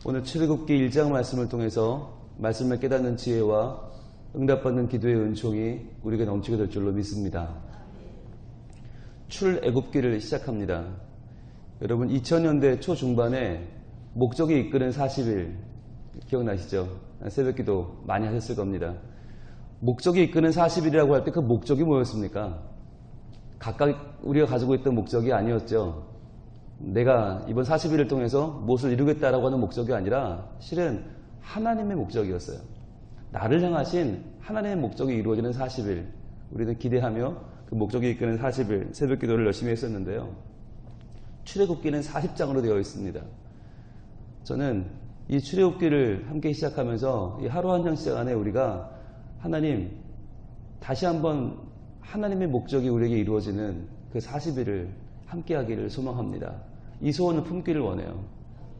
오늘 출애굽기 1장 말씀을 통해서 말씀을 깨닫는 지혜와 응답받는 기도의 은총이 우리에게 넘치게 될 줄로 믿습니다. 출애굽기를 시작합니다. 여러분 2000년대 초중반에 목적이 이끄는 40일 기억나시죠? 새벽기도 많이 하셨을 겁니다. 목적이 이끄는 40일이라고 할 때 그 목적이 뭐였습니까? 각각 우리가 가지고 있던 목적이 아니었죠. 내가 이번 40일을 통해서 무엇을 이루겠다라고 하는 목적이 아니라 실은 하나님의 목적이었어요. 나를 향하신 하나님의 목적이 이루어지는 40일, 우리는 기대하며 그 목적이 이끄는 40일 새벽기도를 열심히 했었는데요. 출애굽기는 40장으로 되어 있습니다. 저는 이 출애굽기를 함께 시작하면서 이 하루 한 장씩 안에 우리가 하나님 다시 한번 하나님의 목적이 우리에게 이루어지는 그 40일을 함께 하기를 소망합니다. 이 소원을 품기를 원해요.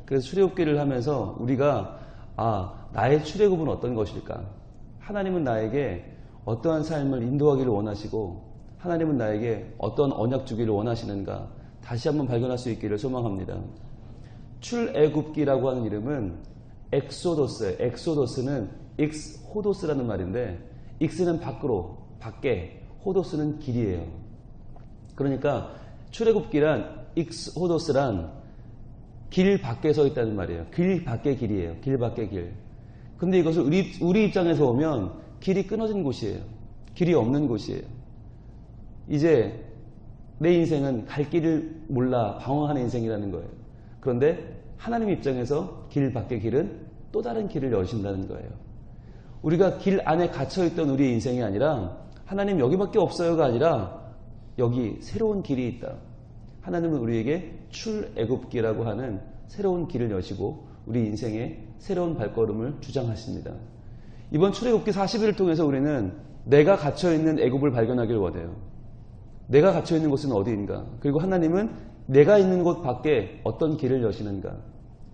그래서 출애굽기를 하면서 우리가 나의 출애굽은 어떤 것일까? 하나님은 나에게 어떠한 삶을 인도하기를 원하시고 하나님은 나에게 어떤 언약 주기를 원하시는가? 다시 한번 발견할 수 있기를 소망합니다. 출애굽기라고 하는 이름은 엑소도스예요. 엑소도스는 익스호도스라는 말인데 익스는 밖으로, 밖에, 호도스는 길이에요. 그러니까 출애굽기란 익스호도스란 길 밖에 서 있다는 말이에요. 길 밖의 길이에요. 길 밖의 길. 근데 이것을 우리 입장에서 보면 길이 끊어진 곳이에요. 길이 없는 곳이에요. 이제 내 인생은 갈 길을 몰라 방황하는 인생이라는 거예요. 그런데 하나님 입장에서 길 밖의 길은 또 다른 길을 여신다는 거예요. 우리가 길 안에 갇혀있던 우리의 인생이 아니라 하나님 여기밖에 없어요가 아니라 여기 새로운 길이 있다. 하나님은 우리에게 출애굽기라고 하는 새로운 길을 여시고 우리 인생의 새로운 발걸음을 주장하십니다. 이번 출애굽기 40일을 통해서 우리는 내가 갇혀있는 애굽을 발견하길 원해요. 내가 갇혀있는 곳은 어디인가? 그리고 하나님은 내가 있는 곳 밖에 어떤 길을 여시는가?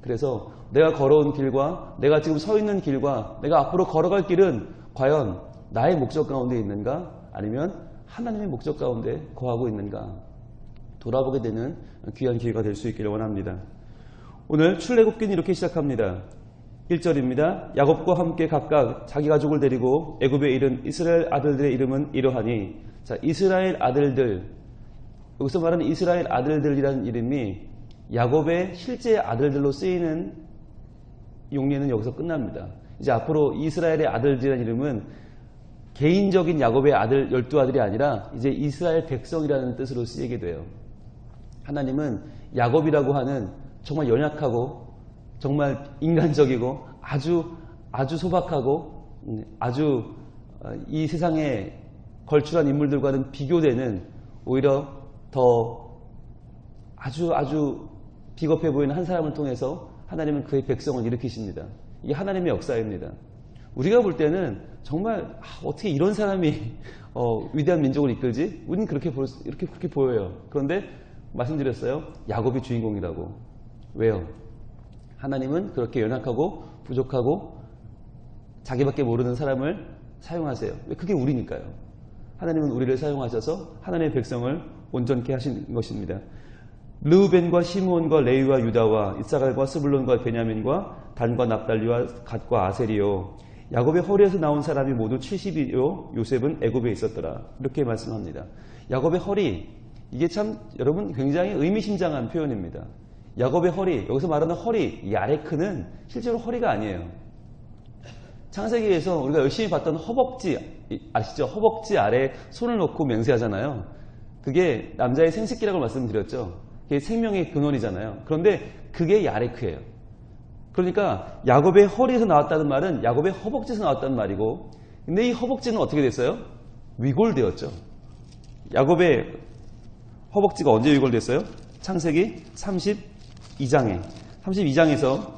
그래서 내가 걸어온 길과 내가 지금 서 있는 길과 내가 앞으로 걸어갈 길은 과연 나의 목적 가운데 있는가? 아니면 하나님의 목적 가운데 거하고 있는가? 돌아보게 되는 귀한 기회가 될 수 있기를 원합니다. 오늘 출애굽기는 이렇게 시작합니다. 1절입니다. 야곱과 함께 각각 자기 가족을 데리고 애굽에 이른 이스라엘 아들들의 이름은 이러하니. 자, 이스라엘 아들들, 여기서 말하는 이스라엘 아들들이라는 이름이 야곱의 실제 아들들로 쓰이는 용례는 여기서 끝납니다. 이제 앞으로 이스라엘의 아들들이라는 이름은 개인적인 야곱의 아들 12아들이 아니라 이제 이스라엘 백성이라는 뜻으로 쓰이게 돼요. 하나님은 야곱이라고 하는 정말 연약하고 정말 인간적이고 아주 소박하고 아주 이 세상에 걸출한 인물들과는 비교되는 오히려 더 아주 비겁해 보이는 한 사람을 통해서 하나님은 그의 백성을 일으키십니다. 이게 하나님의 역사입니다. 우리가 볼 때는 정말 어떻게 이런 사람이 위대한 민족을 이끌지? 우리는 그렇게 보여요. 그런데 말씀드렸어요. 야곱이 주인공이라고. 왜요? 하나님은 그렇게 연약하고 부족하고 자기밖에 모르는 사람을 사용하세요. 왜? 그게 우리니까요. 하나님은 우리를 사용하셔서 하나님의 백성을 온전케 하신 것입니다. 르우벤과 시므온과 레위와 유다와 이사갈과 스불론과 베냐민과 단과 납달리와 갓과 아셀이요. 야곱의 허리에서 나온 사람이 모두 70이요. 요셉은 애굽에 있었더라. 이렇게 말씀합니다. 야곱의 허리, 이게 참 여러분 굉장히 의미심장한 표현입니다. 야곱의 허리, 여기서 말하는 허리, 야레크는 실제로 허리가 아니에요. 창세기에서 우리가 열심히 봤던 허벅지 아시죠? 허벅지 아래 손을 놓고 맹세하잖아요. 그게 남자의 생식기라고 말씀드렸죠. 그게 생명의 근원이잖아요. 그런데 그게 야레크예요. 그러니까 야곱의 허리에서 나왔다는 말은 야곱의 허벅지에서 나왔다는 말이고, 근데 이 허벅지는 어떻게 됐어요? 위골되었죠. 야곱의 허벅지가 언제 위골됐어요? 창세기 32장에서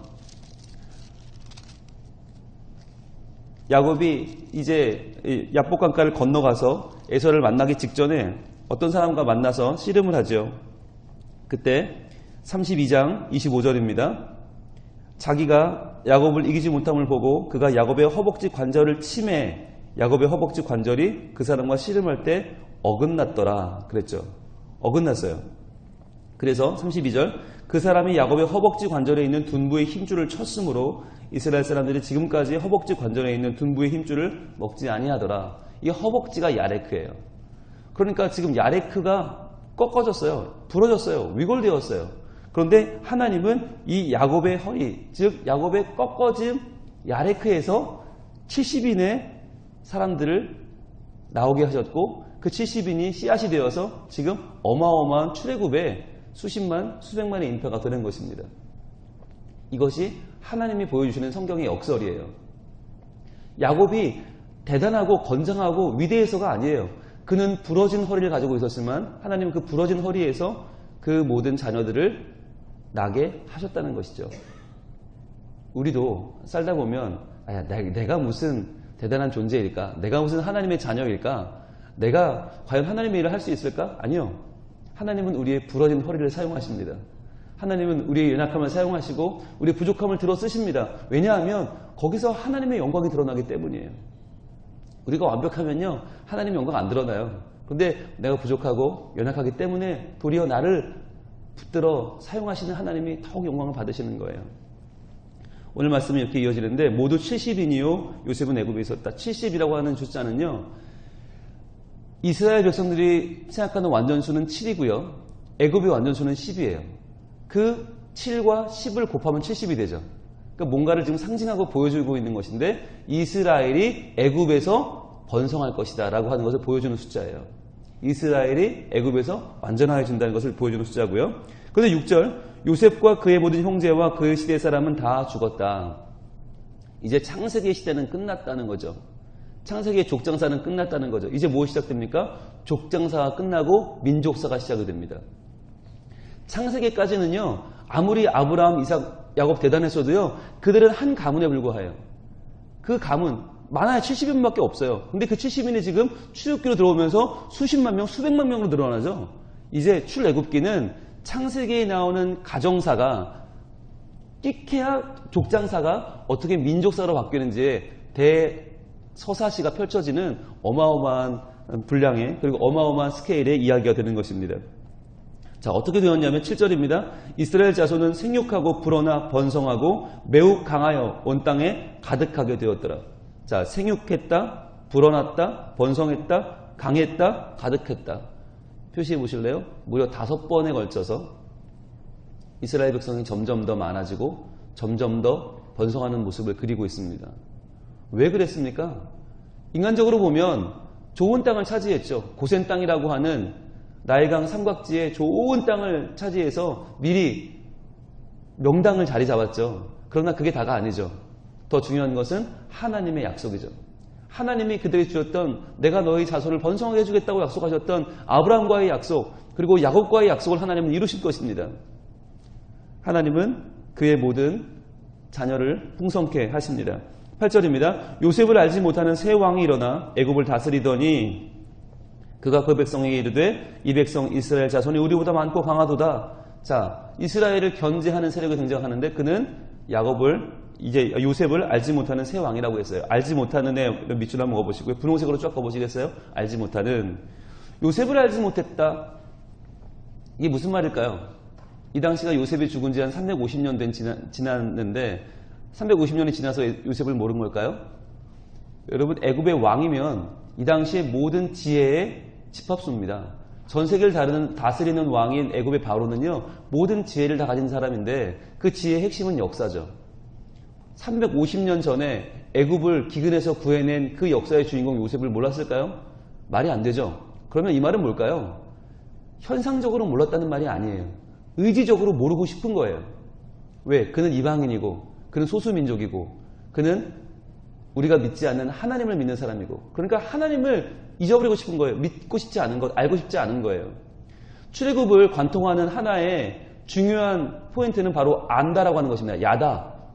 야곱이 이제 야복강가를 건너가서 에서를 만나기 직전에 어떤 사람과 만나서 씨름을 하죠. 그때 32장 25절입니다. 자기가 야곱을 이기지 못함을 보고 그가 야곱의 허벅지 관절을 치매 야곱의 허벅지 관절이 그 사람과 씨름할 때 어긋났더라 그랬죠. 어긋났어요. 그래서 32절 그 사람이 야곱의 허벅지 관절에 있는 둔부의 힘줄을 쳤으므로 이스라엘 사람들이 지금까지 허벅지 관절에 있는 둔부의 힘줄을 먹지 아니하더라. 이 허벅지가 야레크예요. 그러니까 지금 야레크가 꺾어졌어요. 부러졌어요. 위골되었어요. 그런데 하나님은 이 야곱의 허리, 즉 야곱의 꺾어진 야레크에서 70인의 사람들을 나오게 하셨고 그 70인이 씨앗이 되어서 지금 어마어마한 출애굽의 수십만, 수백만의 인파가 되는 것입니다. 이것이 하나님이 보여주시는 성경의 역설이에요. 야곱이 대단하고 건장하고 위대해서가 아니에요. 그는 부러진 허리를 가지고 있었지만 하나님은 그 부러진 허리에서 그 모든 자녀들을 나게 하셨다는 것이죠. 우리도 살다 보면 내가 무슨 대단한 존재일까? 내가 무슨 하나님의 자녀일까? 내가 과연 하나님의 일을 할 수 있을까? 아니요. 하나님은 우리의 부러진 허리를 사용하십니다. 하나님은 우리의 연약함을 사용하시고 우리의 부족함을 들어 쓰십니다. 왜냐하면 거기서 하나님의 영광이 드러나기 때문이에요. 우리가 완벽하면요 하나님의 영광 안 드러나요. 그런데 내가 부족하고 연약하기 때문에 도리어 나를 붙들어 사용하시는 하나님이 더욱 영광을 받으시는 거예요. 오늘 말씀이 이렇게 이어지는데 모두 70인이요 요셉은 애굽에 있었다. 70이라고 하는 숫자는요 이스라엘 백성들이 생각하는 완전수는 7이고요 애굽의 완전수는 10이에요. 그 7과 10을 곱하면 70이 되죠. 그러니까 뭔가를 지금 상징하고 보여주고 있는 것인데 이스라엘이 애굽에서 번성할 것이다 라고 하는 것을 보여주는 숫자예요. 이스라엘이 애굽에서 완전하여진다는 것을 보여주는 숫자고요. 그런데 6절 요셉과 그의 모든 형제와 그의 시대 사람은 다 죽었다. 이제 창세기의 시대는 끝났다는 거죠. 창세기의 족장사는 끝났다는 거죠. 이제 무엇이 시작됩니까? 족장사가 끝나고 민족사가 시작이 됩니다. 창세기까지는요 아무리 아브라함, 이삭, 야곱 대단했어도요 그들은 한 가문에 불과해요. 그 가문 많아야 70인밖에 없어요. 근데 그 70인이 지금 출애굽기로 들어오면서 수십만 명, 수백만 명으로 늘어나죠. 이제 출애굽기는 창세기에 나오는 가정사가 끼케야 족장사가 어떻게 민족사로 바뀌는지 대서사시가 펼쳐지는 어마어마한 분량의 그리고 어마어마한 스케일의 이야기가 되는 것입니다. 자, 어떻게 되었냐면 7절입니다. 이스라엘 자손은 생육하고 불어나 번성하고 매우 강하여 온 땅에 가득하게 되었더라. 자, 생육했다, 불어났다, 번성했다, 강했다, 가득했다. 표시해 보실래요? 무려 5번에 걸쳐서 이스라엘 백성이 점점 더 많아지고 점점 더 번성하는 모습을 그리고 있습니다. 왜 그랬습니까? 인간적으로 보면 좋은 땅을 차지했죠. 고센 땅이라고 하는 나일강 삼각지에 좋은 땅을 차지해서 미리 명당을 자리 잡았죠. 그러나 그게 다가 아니죠. 더 중요한 것은 하나님의 약속이죠. 하나님이 그들이 주셨던 내가 너희 자손을 번성하게 해주겠다고 약속하셨던 아브라함과의 약속 그리고 야곱과의 약속을 하나님은 이루실 것입니다. 하나님은 그의 모든 자녀를 풍성케 하십니다. 8절입니다. 요셉을 알지 못하는 새 왕이 일어나 애굽을 다스리더니 그가 그 백성에게 이르되 이 백성 이스라엘 자손이 우리보다 많고 강하도다. 자, 이스라엘을 견제하는 세력이 등장하는데 그는 이제 요셉을 알지 못하는 새 왕이라고 했어요. 알지 못하는 애 밑줄 한번 먹어보시고요. 분홍색으로 쫙 가보시겠어요? 알지 못하는. 요셉을 알지 못했다. 이게 무슨 말일까요? 이 당시가 요셉이 죽은 지 한 350년 지났는데 350년이 지나서 요셉을 모른 걸까요? 여러분 애굽의 왕이면 이 당시의 모든 지혜의 집합수입니다. 전 세계를 다스리는 왕인 애굽의 바로는요 모든 지혜를 다 가진 사람인데 그 지혜의 핵심은 역사죠. 350년 전에 애굽을 기근에서 구해낸 그 역사의 주인공 요셉을 몰랐을까요? 말이 안 되죠. 그러면 이 말은 뭘까요? 현상적으로 몰랐다는 말이 아니에요. 의지적으로 모르고 싶은 거예요. 왜? 그는 이방인이고 그는 소수민족이고 그는 우리가 믿지 않는 하나님을 믿는 사람이고 그러니까 하나님을 잊어버리고 싶은 거예요. 믿고 싶지 않은 것, 알고 싶지 않은 거예요. 출애굽을 관통하는 하나의 중요한 포인트는 바로 안다라고 하는 것입니다.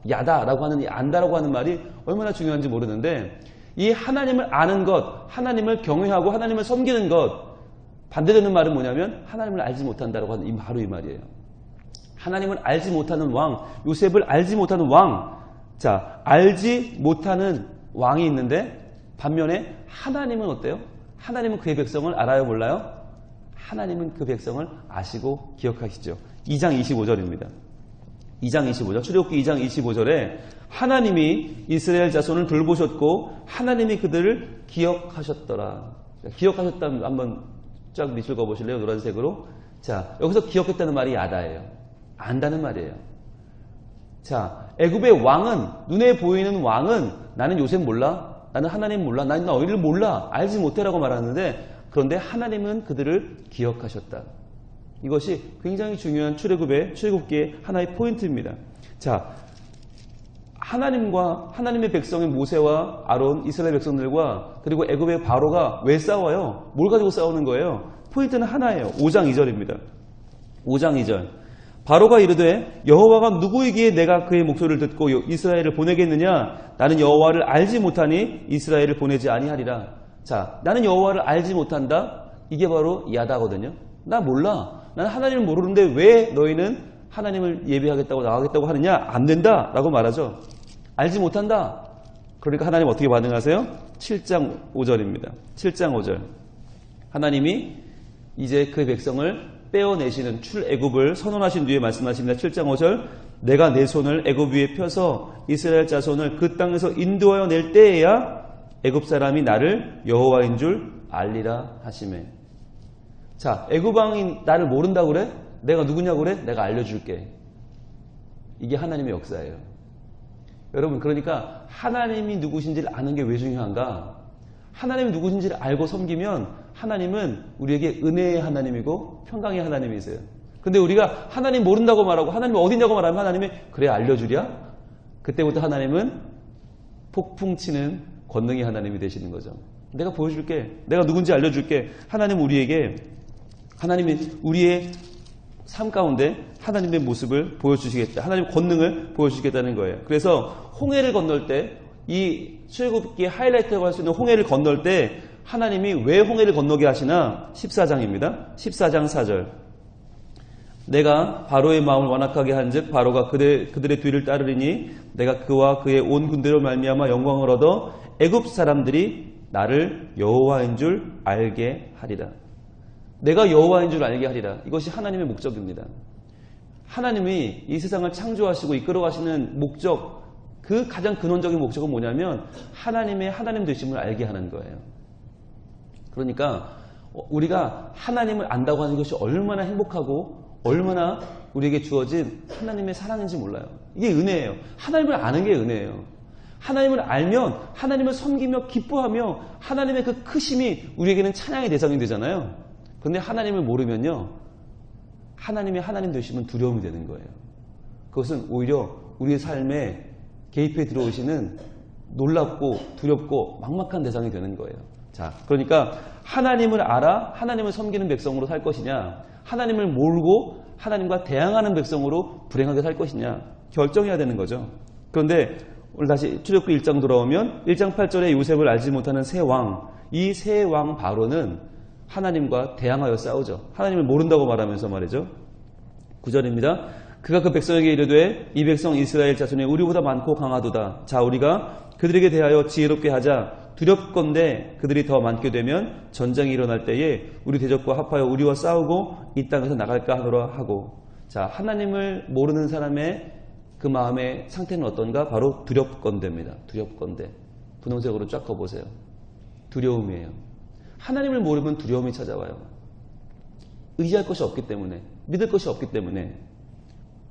야다라고 하는 이 안다라고 하는 말이 얼마나 중요한지 모르는데 이 하나님을 아는 것, 하나님을 경외하고 하나님을 섬기는 것 반대되는 말은 뭐냐면 하나님을 알지 못한다라고 하는 바로 이 말이에요. 하나님을 알지 못하는 왕, 요셉을 알지 못하는 왕. 자, 알지 못하는 왕이 있는데 반면에 하나님은 어때요? 하나님은 그의 백성을 알아요, 몰라요? 하나님은 그 백성을 아시고 기억하시죠. 2장 25절입니다. 2장 25절, 출애굽기 2장 25절에 하나님이 이스라엘 자손을 돌보셨고 하나님이 그들을 기억하셨더라. 기억하셨다면 한번 쫙 밑줄 그어보실래요? 노란색으로. 자, 여기서 기억했다는 말이 야다예요. 안다는 말이에요. 자, 애굽의 왕은, 눈에 보이는 왕은 나는 요셉 몰라? 나는 하나님 몰라? 나는 너희를 몰라? 알지 못해라고 말하는데 그런데 하나님은 그들을 기억하셨다. 이것이 굉장히 중요한 출애굽기의 하나의 포인트입니다. 자, 하나님과 하나님의 백성인 모세와 아론, 이스라엘 백성들과 그리고 애굽의 바로가 왜 싸워요? 뭘 가지고 싸우는 거예요? 포인트는 하나예요. 5장 2절입니다. 5장 2절. 바로가 이르되 여호와가 누구이기에 내가 그의 목소리를 듣고 이스라엘을 보내겠느냐? 나는 여호와를 알지 못하니 이스라엘을 보내지 아니하리라. 자, 나는 여호와를 알지 못한다. 이게 바로 야다거든요. 나 몰라. 나는 하나님을 모르는데 왜 너희는 하나님을 예배하겠다고 나가겠다고 하느냐? 안 된다 라고 말하죠. 알지 못한다. 그러니까 하나님 어떻게 반응하세요? 7장 5절입니다. 7장 5절. 하나님이 이제 그 백성을 빼어내시는 출애굽을 선언하신 뒤에 말씀하십니다. 7장 5절. 내가 내 손을 애굽 위에 펴서 이스라엘 자손을 그 땅에서 인도하여 낼 때에야 애굽 사람이 나를 여호와인 줄 알리라 하시매. 자, 애굽 왕이 나를 모른다고 그래? 내가 누구냐고 그래? 내가 알려줄게. 이게 하나님의 역사예요. 여러분, 그러니까 하나님이 누구신지를 아는 게 왜 중요한가? 하나님이 누구신지를 알고 섬기면 하나님은 우리에게 은혜의 하나님이고 평강의 하나님이세요. 근데 우리가 하나님 모른다고 말하고 하나님이 어디냐고 말하면 하나님이 그래 알려주랴? 그때부터 하나님은 폭풍치는 권능의 하나님이 되시는 거죠. 내가 보여줄게. 내가 누군지 알려줄게. 하나님이 우리의 삶 가운데 하나님의 모습을 보여주시겠다. 하나님의 권능을 보여주시겠다는 거예요. 그래서 홍해를 건널 때 이 출애굽기의 하이라이트라고 할 수 있는 홍해를 건널 때 하나님이 왜 홍해를 건너게 하시나? 14장입니다. 14장 4절. 내가 바로의 마음을 완악하게 한즉 바로가 그들의 뒤를 따르리니 내가 그와 그의 온 군대로 말미암아 영광을 얻어 애굽 사람들이 나를 여호와인 줄 알게 하리라. 내가 여호와인 줄 알게 하리라. 이것이 하나님의 목적입니다. 하나님이 이 세상을 창조하시고 이끌어가시는 목적, 그 가장 근원적인 목적은 뭐냐면 하나님의 하나님 되심을 알게 하는 거예요. 그러니까 우리가 하나님을 안다고 하는 것이 얼마나 행복하고 얼마나 우리에게 주어진 하나님의 사랑인지 몰라요. 이게 은혜예요. 하나님을 아는 게 은혜예요. 하나님을 알면 하나님을 섬기며 기뻐하며 하나님의 그 크심이 우리에게는 찬양의 대상이 되잖아요. 그런데 하나님을 모르면요, 하나님의 하나님 되시면 두려움이 되는 거예요. 그것은 오히려 우리의 삶에 개입해 들어오시는 놀랍고 두렵고 막막한 대상이 되는 거예요. 자, 그러니까 하나님을 알아 하나님을 섬기는 백성으로 살 것이냐, 하나님을 모르고 하나님과 대항하는 백성으로 불행하게 살 것이냐 결정해야 되는 거죠. 그런데 오늘 다시 출애굽기 1장 돌아오면 1장 8절에 요셉을 알지 못하는 새 왕, 이 새 왕 바로는 하나님과 대항하여 싸우죠. 하나님을 모른다고 말하면서 말이죠. 9절입니다. 그가 그 백성에게 이르되 이 백성 이스라엘 자손이 우리보다 많고 강하도다. 자, 우리가 그들에게 대하여 지혜롭게 하자. 두렵건대 그들이 더 많게 되면 전쟁이 일어날 때에 우리 대적과 합하여 우리와 싸우고 이 땅에서 나갈까 하노라 하고. 자, 하나님을 모르는 사람의 그 마음의 상태는 어떤가? 바로 두렵건대입니다. 두렵건대. 분홍색으로 쫙 그어보세요. 두려움이에요. 하나님을 모르면 두려움이 찾아와요. 의지할 것이 없기 때문에, 믿을 것이 없기 때문에.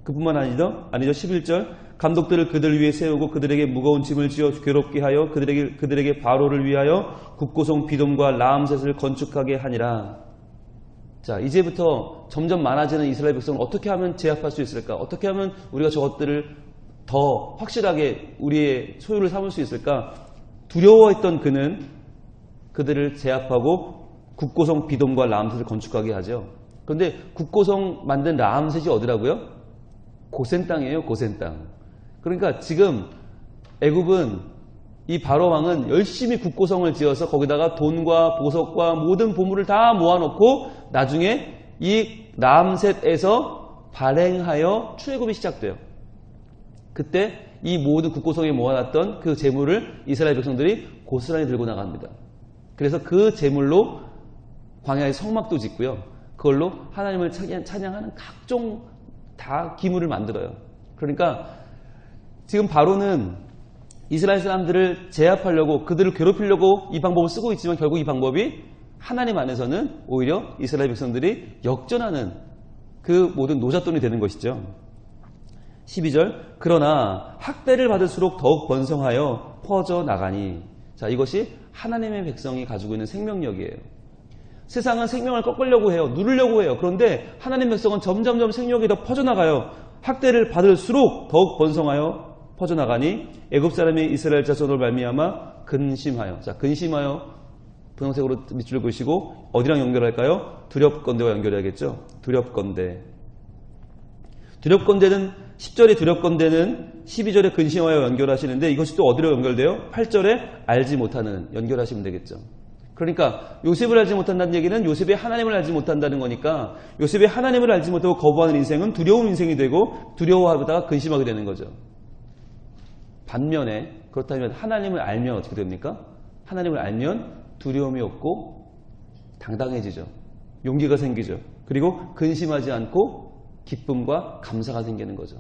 그뿐만 아니죠. 11절. 감독들을 그들 위에 세우고 그들에게 무거운 짐을 지어 괴롭게 하여 그들에게 바로를 위하여 국고성 비돔과 라암셋을 건축하게 하니라. 자, 이제부터 점점 많아지는 이스라엘 백성을 어떻게 하면 제압할 수 있을까? 어떻게 하면 우리가 저것들을 더 확실하게 우리의 소유를 삼을 수 있을까? 두려워했던 그는 그들을 제압하고 국고성 비돔과 라암셋을 건축하게 하죠. 그런데 국고성 만든 라암셋이 어디라고요? 고센 땅이에요. 고센 땅. 그러니까 지금 애굽은, 이 바로 왕은 열심히 국고성을 지어서 거기다가 돈과 보석과 모든 보물을 다 모아놓고 나중에 이 라암셋에서 발행하여 출애굽이 시작돼요. 그때 이 모든 국고성에 모아놨던 그 재물을 이스라엘 백성들이 고스란히 들고 나갑니다. 그래서 그 재물로 광야의 성막도 짓고요. 그걸로 하나님을 찬양하는 각종 다 기물을 만들어요. 그러니까 지금 바로는 이스라엘 사람들을 제압하려고 그들을 괴롭히려고 이 방법을 쓰고 있지만 결국 이 방법이 하나님 안에서는 오히려 이스라엘 백성들이 역전하는 그 모든 노잣돈이 되는 것이죠. 12절 그러나 학대를 받을수록 더욱 번성하여 퍼져나가니 자 이것이 하나님의 백성이 가지고 있는 생명력이에요. 세상은 생명을 꺾으려고 해요. 누르려고 해요. 그런데 하나님 백성은 점점점 생명력이 더 퍼져나가요. 학대를 받을수록 더욱 번성하여 퍼져나가니 애굽 사람이 이스라엘 자손을 말미암아 근심하여 자 근심하여 분홍색으로 밑줄을 그으시고 어디랑 연결할까요? 두렵건대와 연결해야겠죠. 두렵건대. 두렵건대는 10절에 두렵건대는 12절에 근심하여 연결하시는데 이것이 또 어디로 연결돼요? 8절에 알지 못하는 연결하시면 되겠죠. 그러니까 요셉을 알지 못한다는 얘기는 요셉의 하나님을 알지 못한다는 거니까 요셉의 하나님을 알지 못하고 거부하는 인생은 두려운 인생이 되고 두려워하다가 근심하게 되는 거죠. 반면에 그렇다면 하나님을 알면 어떻게 됩니까? 하나님을 알면 두려움이 없고 당당해지죠. 용기가 생기죠. 그리고 근심하지 않고 기쁨과 감사가 생기는 거죠.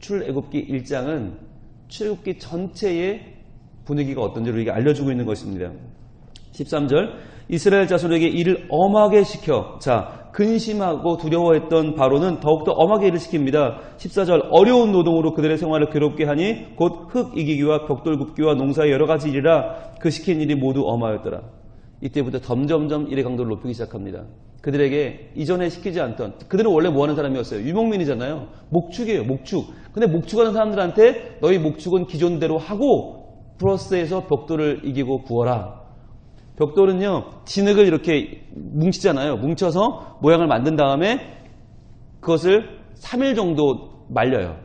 출애굽기 1장은 출애굽기 전체의 분위기가 어떤지를 우리에게 알려주고 있는 것입니다. 13절 이스라엘 자손에게 일을 엄하게 시켜 자 근심하고 두려워했던 바로는 더욱더 엄하게 일을 시킵니다. 14절 어려운 노동으로 그들의 생활을 괴롭게 하니 곧 흙 이기기와 벽돌 굽기와 농사의 여러 가지 일이라 그 시킨 일이 모두 엄하였더라. 이때부터 점점점 일의 강도를 높이기 시작합니다. 그들에게 이전에 시키지 않던 그들은 원래 뭐하는 사람이었어요? 유목민이잖아요. 목축이에요. 목축. 근데 목축하는 사람들한테 너희 목축은 기존대로 하고 플러스에서 벽돌을 이기고 구워라. 벽돌은요 진흙을 이렇게 뭉치잖아요. 뭉쳐서 모양을 만든 다음에 그것을 3일 정도 말려요.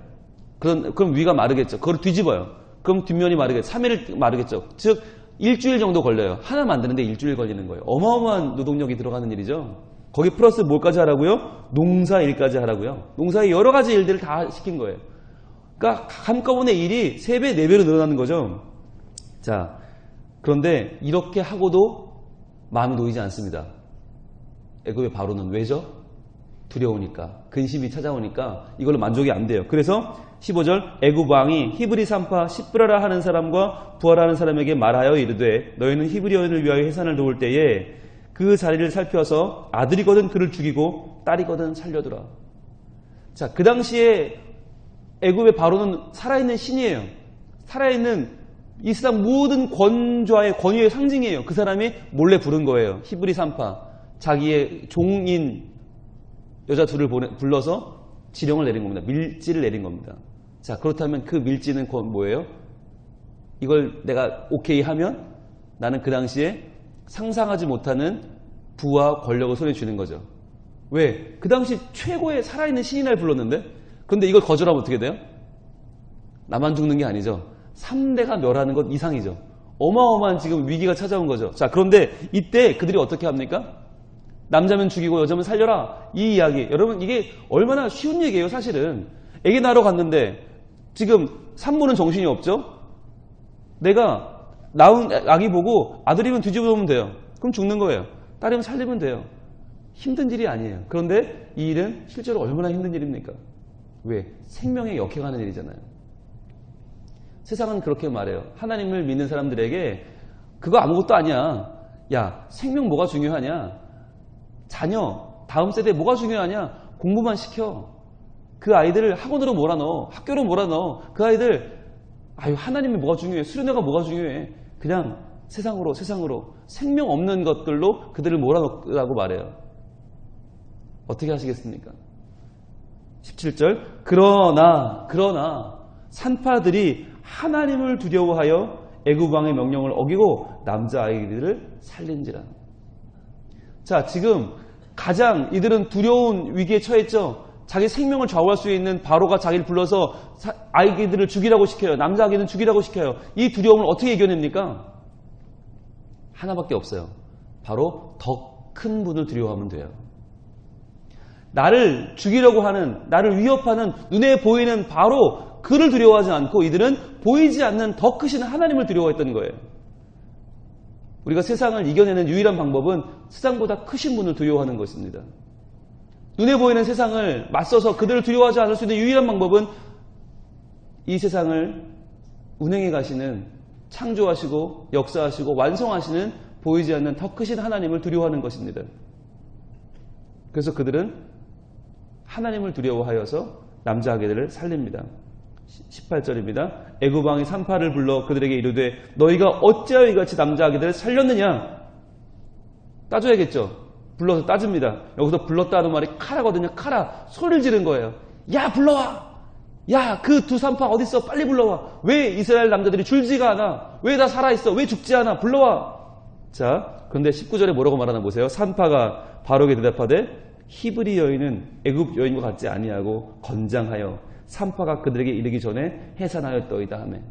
그럼 위가 마르겠죠. 그걸 뒤집어요. 그럼 뒷면이 마르겠죠. 3일 마르겠죠. 즉 일주일 정도 걸려요. 하나 만드는데 일주일 걸리는 거예요. 어마어마한 노동력이 들어가는 일이죠. 거기 플러스 뭘까지 하라고요? 농사일까지 하라고요. 농사의 여러 가지 일들을 다 시킨 거예요. 그러니까 한꺼번에 일이 3배, 4배로 늘어나는 거죠. 자, 그런데 이렇게 하고도 마음이 놓이지 않습니다. 애굽의 바로는 왜죠? 두려우니까, 근심이 찾아오니까 이걸로 만족이 안 돼요. 그래서 15절 애굽 왕이 히브리 산파 시브라라 하는 사람과 부하라는 사람에게 말하여 이르되 너희는 히브리언을 위하여 해산을 도울 때에 그 자리를 살펴서 아들이거든 그를 죽이고 딸이거든 살려두라. 자, 그 당시에 애굽의 바로는 살아있는 신이에요. 살아있는 이 세상 모든 권위의 상징이에요. 그 사람이 몰래 부른 거예요. 히브리 산파 자기의 종인 여자 둘을 불러서 지령을 내린 겁니다. 밀지를 내린 겁니다. 자, 그렇다면 그 밀지는 뭐예요? 이걸 내가 오케이 하면 나는 그 당시에 상상하지 못하는 부와 권력을 손에 쥐는 거죠. 왜? 그 당시 최고의 살아있는 신이 날 불렀는데 그런데 이걸 거절하면 어떻게 돼요? 나만 죽는 게 아니죠. 3대가 멸하는 것 이상이죠. 어마어마한 지금 위기가 찾아온 거죠. 자, 그런데 이때 그들이 어떻게 합니까? 남자면 죽이고 여자면 살려라. 이 이야기. 여러분 이게 얼마나 쉬운 얘기예요 사실은. 애기 낳으러 갔는데 지금 산모는 정신이 없죠. 내가 낳은 아기 보고 아들이면 뒤집어 놓으면 돼요. 그럼 죽는 거예요. 딸이면 살리면 돼요. 힘든 일이 아니에요. 그런데 이 일은 실제로 얼마나 힘든 일입니까? 왜? 생명에 역행하는 일이잖아요. 세상은 그렇게 말해요. 하나님을 믿는 사람들에게 그거 아무것도 아니야. 야, 생명 뭐가 중요하냐? 자녀, 다음 세대에 뭐가 중요하냐? 공부만 시켜. 그 아이들을 학원으로 몰아넣어. 학교로 몰아넣어. 그 아이들 하나님이 뭐가 중요해? 수련회가 뭐가 중요해? 그냥 세상으로 생명 없는 것들로 그들을 몰아넣으라고 말해요. 어떻게 하시겠습니까? 17절 그러나 산파들이 하나님을 두려워하여 애굽 왕의 명령을 어기고 남자아이들을 살린지라. 자, 지금 가장 이들은 두려운 위기에 처했죠. 자기 생명을 좌우할 수 있는 바로가 자기를 불러서 아이들을 죽이라고 시켜요. 남자아이는 죽이라고 시켜요. 이 두려움을 어떻게 이겨냅니까? 하나밖에 없어요. 바로 더 큰 분을 두려워하면 돼요. 나를 죽이려고 하는, 나를 위협하는 눈에 보이는 바로 그를 두려워하지 않고 이들은 보이지 않는 더 크신 하나님을 두려워했던 거예요. 우리가 세상을 이겨내는 유일한 방법은 세상보다 크신 분을 두려워하는 것입니다. 눈에 보이는 세상을 맞서서 그들을 두려워하지 않을 수 있는 유일한 방법은 이 세상을 운행해 가시는, 창조하시고 역사하시고 완성하시는 보이지 않는 더 크신 하나님을 두려워하는 것입니다. 그래서 그들은 하나님을 두려워하여서 남자 아기들을 살립니다. 18절입니다. 애굽 왕이 산파를 불러 그들에게 이르되 너희가 어찌하여 이같이 남자 아기들을 살렸느냐? 따져야겠죠. 불러서 따집니다. 여기서 불렀다는 말이 카라거든요. 카라. 소리를 지른 거예요. 야, 불러와. 야, 그 두 산파 어디 있어? 빨리 불러와. 왜 이스라엘 남자들이 줄지가 않아? 왜 다 살아있어? 왜 죽지 않아? 불러와. 자, 그런데 19절에 뭐라고 말하나 보세요. 산파가 바로에게 대답하되 히브리 여인은 애굽 여인과 같지 아니하고 건장하여 산파가 그들에게 이르기 전에 해산하였더이다 하매.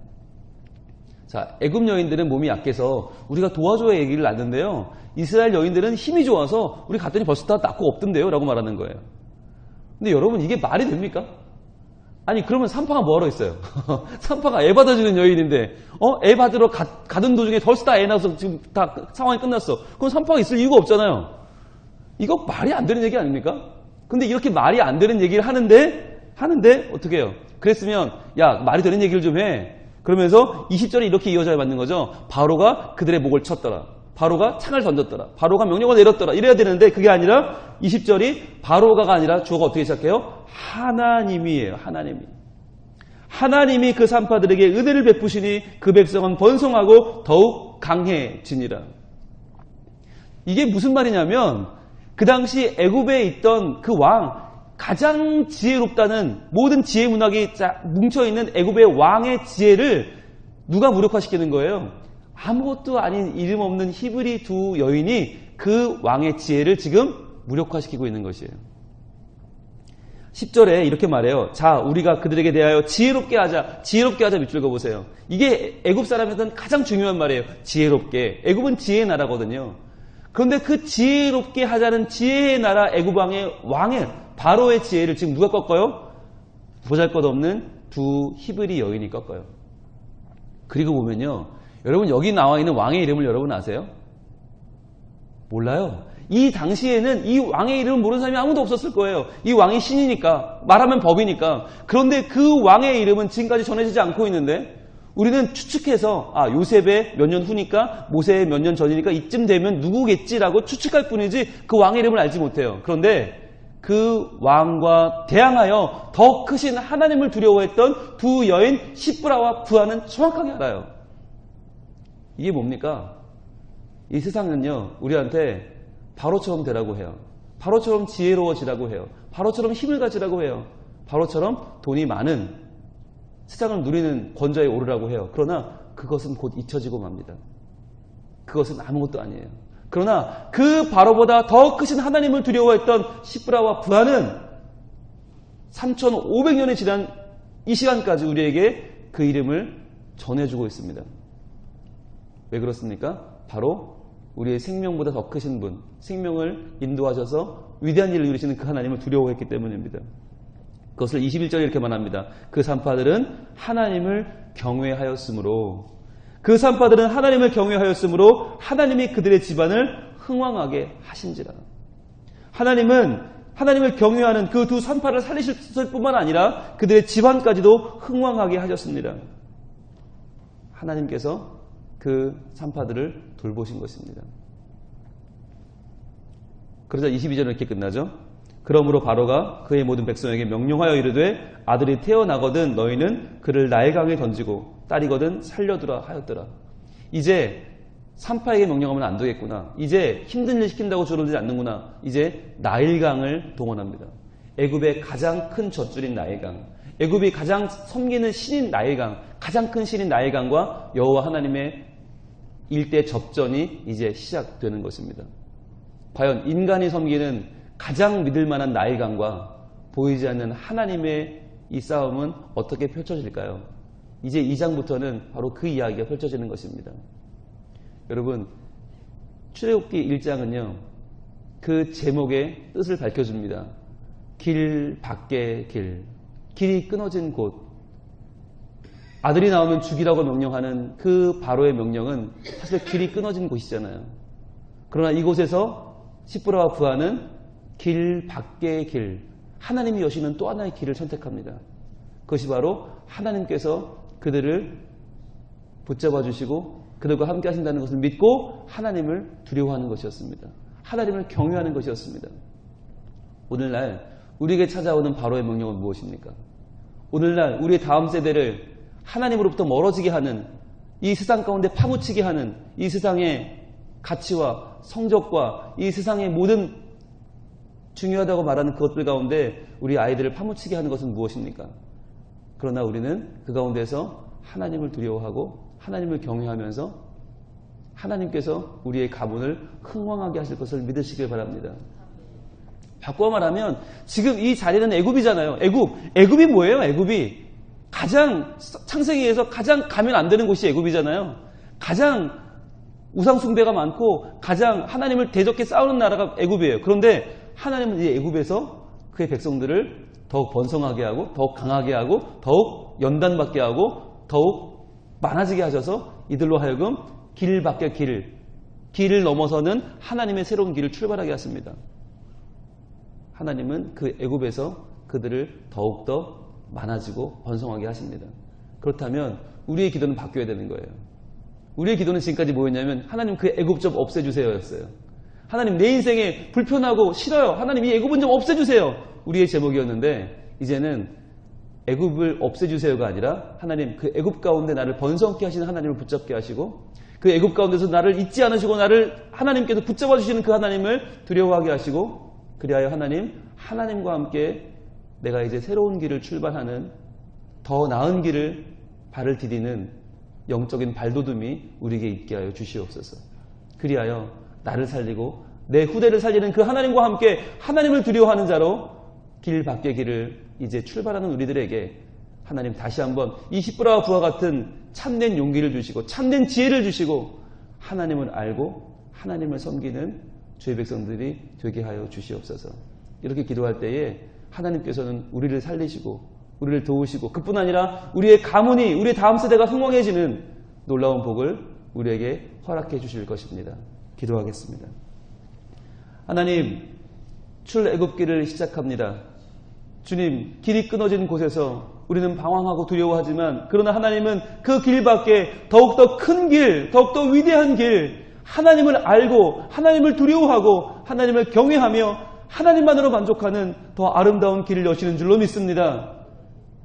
자, 애굽 여인들은 몸이 약해서 우리가 도와줘야 얘기를 낳는데요. 이스라엘 여인들은 힘이 좋아서 우리 갔더니 벌써 다 낫고 없던데요? 라고 말하는 거예요. 근데 여러분, 이게 말이 됩니까? 아니, 그러면 산파가 뭐하러 있어요? 산파가 애 받아주는 여인인데, 애 받으러 가던 도중에 벌써 다 애 낳아서 지금 다 상황이 끝났어. 그럼 산파가 있을 이유가 없잖아요. 이거 말이 안 되는 얘기 아닙니까? 근데 이렇게 말이 안 되는 얘기를 하는데 어떻게 해요? 그랬으면 야, 말이 되는 얘기를 좀 해. 그러면서 20절이 이렇게 이어져야 맞는 거죠. 바로가 그들의 목을 쳤더라. 바로가 창을 던졌더라. 바로가 명령을 내렸더라. 이래야 되는데 그게 아니라 20절이 바로가가 아니라 주어가 어떻게 시작해요? 하나님이에요. 하나님이 그 산파들에게 은혜를 베푸시니 그 백성은 번성하고 더욱 강해지니라. 이게 무슨 말이냐면 그 당시 애굽에 있던 그 왕, 가장 지혜롭다는 모든 지혜 문학이 뭉쳐있는 애굽의 왕의 지혜를 누가 무력화시키는 거예요? 아무것도 아닌 이름 없는 히브리 두 여인이 그 왕의 지혜를 지금 무력화시키고 있는 것이에요. 10절에 이렇게 말해요. 자, 우리가 그들에게 대하여 지혜롭게 하자. 지혜롭게 하자 밑줄 그어보세요. 이게 애굽 사람한테는 가장 중요한 말이에요. 지혜롭게. 애굽은 지혜의 나라거든요. 그런데 그 지혜롭게 하자는 지혜의 나라 애굽 왕의 바로의 지혜를 지금 누가 꺾어요? 보잘것없는 두 히브리 여인이 꺾어요. 그리고 보면요, 여러분 여기 나와 있는 왕의 이름을 여러분 아세요? 몰라요. 이 당시에는 이 왕의 이름을 모르는 사람이 아무도 없었을 거예요. 이 왕이 신이니까, 말하면 법이니까. 그런데 그 왕의 이름은 지금까지 전해지지 않고 있는데 우리는 추측해서 요셉의 몇 년 후니까, 모세의 몇 년 전이니까 이쯤 되면 누구겠지라고 추측할 뿐이지 그 왕의 이름을 알지 못해요. 그런데 그 왕과 대항하여 더 크신 하나님을 두려워했던 두 여인 시브라와 부하는 정확하게 알아요. 이게 뭡니까? 이 세상은요, 우리한테 바로처럼 되라고 해요. 바로처럼 지혜로워지라고 해요. 바로처럼 힘을 가지라고 해요. 바로처럼 돈이 많은 세상을 누리는 권좌에 오르라고 해요. 그러나 그것은 곧 잊혀지고 맙니다. 그것은 아무것도 아니에요. 그러나 그 바로보다 더 크신 하나님을 두려워했던 시브라와 부하는 3,500년이 지난 이 시간까지 우리에게 그 이름을 전해주고 있습니다. 왜 그렇습니까? 바로 우리의 생명보다 더 크신 분, 생명을 인도하셔서 위대한 일을 이루시는 그 하나님을 두려워했기 때문입니다. 그것을 21절에 이렇게 말합니다. 그 산파들은 하나님을 경외하였으므로, 그 산파들은 하나님을 경외하였으므로 하나님이 그들의 집안을 흥왕하게 하신지라. 하나님은 하나님을 경외하는 그 두 산파를 살리실 뿐만 아니라 그들의 집안까지도 흥왕하게 하셨습니다. 하나님께서 그 산파들을 돌보신 것입니다. 그러자 22절은 이렇게 끝나죠. 그러므로 바로가 그의 모든 백성에게 명령하여 이르되 아들이 태어나거든 너희는 그를 나일강에 던지고 딸이거든 살려두라 하였더라. 이제 산파에게 명령하면 안 되겠구나. 이제 힘든 일 시킨다고 줄어들지 않는구나. 이제 나일강을 동원합니다. 애굽의 가장 큰 젖줄인 나일강, 애굽이 가장 섬기는 신인 나일강, 가장 큰 신인 나일강과 여호와 하나님의 일대 접전이 이제 시작되는 것입니다. 과연 인간이 섬기는 가장 믿을 만한 나일강과 보이지 않는 하나님의 이 싸움은 어떻게 펼쳐질까요? 이제 2장부터는 바로 그 이야기가 펼쳐지는 것입니다. 여러분, 출애굽기 1장은요, 그 제목의 뜻을 밝혀줍니다. 길 밖의 길, 길이 끊어진 곳. 아들이 나오면 죽이라고 명령하는 그 바로의 명령은 사실 길이 끊어진 곳이잖아요. 그러나 이곳에서 시브라와 부하는 길 밖의 길, 하나님이 여시는 또 하나의 길을 선택합니다. 그것이 바로 하나님께서 그들을 붙잡아 주시고 그들과 함께 하신다는 것을 믿고 하나님을 두려워하는 것이었습니다. 하나님을 경외하는 것이었습니다. 오늘날 우리에게 찾아오는 바로의 명령은 무엇입니까? 오늘날 우리의 다음 세대를 하나님으로부터 멀어지게 하는, 이 세상 가운데 파묻히게 하는 이 세상의 가치와 성적과 이 세상의 모든 중요하다고 말하는 그것들 가운데 우리 아이들을 파묻히게 하는 것은 무엇입니까? 그러나 우리는 그 가운데서 하나님을 두려워하고 하나님을 경외하면서 하나님께서 우리의 가문을 흥왕하게 하실 것을 믿으시길 바랍니다. 바꿔 말하면 지금 이 자리는 애굽이잖아요. 애굽이 뭐예요? 애굽이 가장 창세기에서 가장 가면 안 되는 곳이 애굽이잖아요. 가장 우상 숭배가 많고 가장 하나님을 대적해 싸우는 나라가 애굽이에요. 그런데 하나님은 이 애굽에서 그의 백성들을 더욱 번성하게 하고 더욱 강하게 하고 더욱 연단받게 하고 더욱 많아지게 하셔서 이들로 하여금 길 밖의 길을 넘어서는 하나님의 새로운 길을 출발하게 하십니다. 하나님은 그 애굽에서 그들을 더욱더 많아지고 번성하게 하십니다. 그렇다면 우리의 기도는 바뀌어야 되는 거예요. 우리의 기도는 지금까지 뭐였냐면 하나님 그 애굽 좀 없애주세요 였어요. 하나님 내 인생에 불편하고 싫어요. 하나님 이 애굽은 좀 없애주세요. 우리의 제목이었는데 이제는 애굽을 없애주세요가 아니라 하나님 그 애굽 가운데 나를 번성케 하시는 하나님을 붙잡게 하시고 그 애굽 가운데서 나를 잊지 않으시고 나를 하나님께서 붙잡아 주시는 그 하나님을 두려워하게 하시고 그리하여 하나님과 함께 내가 이제 새로운 길을 출발하는 더 나은 길을 발을 디디는 영적인 발돋움이 우리에게 있게 하여 주시옵소서. 그리하여 나를 살리고 내 후대를 살리는 그 하나님과 함께 하나님을 두려워하는 자로 길 밖의 길을 이제 출발하는 우리들에게 하나님 다시 한번 이 시브라와 부하 같은 참된 용기를 주시고 참된 지혜를 주시고 하나님을 알고 하나님을 섬기는 주의 백성들이 되게 하여 주시옵소서. 이렇게 기도할 때에 하나님께서는 우리를 살리시고 우리를 도우시고 그뿐 아니라 우리의 가문이 우리의 다음 세대가 흥왕해지는 놀라운 복을 우리에게 허락해 주실 것입니다. 기도하겠습니다. 하나님, 출애굽기를 시작합니다. 주님, 길이 끊어진 곳에서 우리는 방황하고 두려워하지만 그러나 하나님은 그 길 밖에 더욱더 큰 길, 더욱더 위대한 길, 하나님을 알고 하나님을 두려워하고 하나님을 경외하며 하나님만으로 만족하는 더 아름다운 길을 여시는 줄로 믿습니다.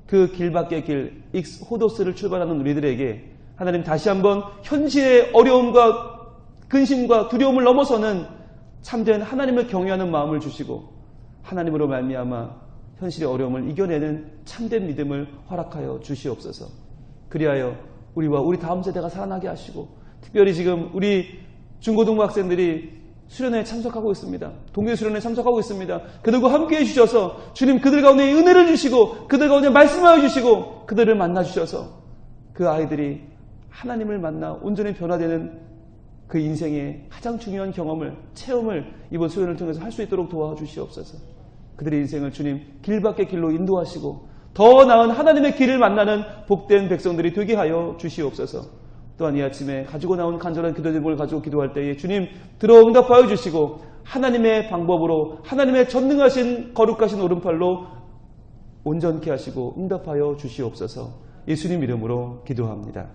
그 길 밖의 길, 호도스를 출발하는 우리들에게 하나님 다시 한번 현실의 어려움과 근심과 두려움을 넘어서는 참된 하나님을 경외하는 마음을 주시고 하나님으로 말미암아 현실의 어려움을 이겨내는 참된 믿음을 허락하여 주시옵소서. 그리하여 우리와 우리 다음 세대가 살아나게 하시고 특별히 지금 우리 중고등부 학생들이 수련회에 참석하고 있습니다. 동계 수련회에 참석하고 있습니다. 그들과 함께 해주셔서 주님 그들 가운데 은혜를 주시고 그들 가운데 말씀하여 주시고 그들을 만나 주셔서 그 아이들이 하나님을 만나 온전히 변화되는 그 인생의 가장 중요한 경험을 체험을 이번 수련을 통해서 할 수 있도록 도와주시옵소서. 그들의 인생을 주님 길 밖의 길로 인도하시고 더 나은 하나님의 길을 만나는 복된 백성들이 되게 하여 주시옵소서. 또한 이 아침에 가지고 나온 간절한 기도 제목을 가지고 기도할 때에 주님 들어 응답하여 주시고 하나님의 방법으로 하나님의 전능하신 거룩하신 오른팔로 온전케 하시고 응답하여 주시옵소서. 예수님 이름으로 기도합니다.